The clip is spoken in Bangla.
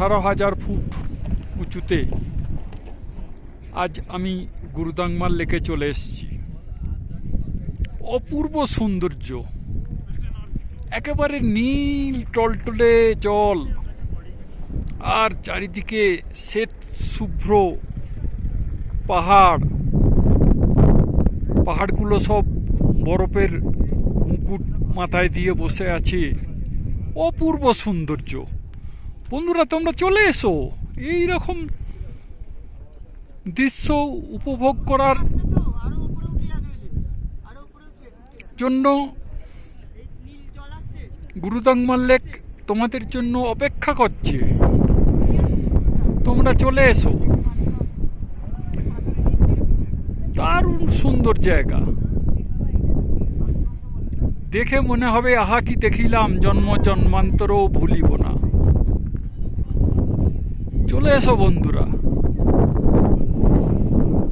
18,000 ফুট উঁচুতে আজ আমি গুরুদাংমার লেকে চলে এসেছি। অপূর্ব সৌন্দর্য, একেবারে নীল টলটলে জল, আর চারিদিকে শ্বেত শুভ্র পাহাড়। পাহাড়গুলো সব বরফের মুকুট মাথায় দিয়ে বসে আছে। অপূর্ব সৌন্দর্য। বন্ধুরা, তোমরা চলে এসো এই রকম দৃশ্য উপভোগ করার জন্য। গুরুদাংমার লেক তোমাদের জন্য অপেক্ষা করছে। তোমরা চলে এসো। দারুণ সুন্দর জায়গা, দেখে মনে হবে আহা কি দেখিলাম, জন্ম জন্মান্তরও ভুলিব না। চলে এসো বন্ধুরা।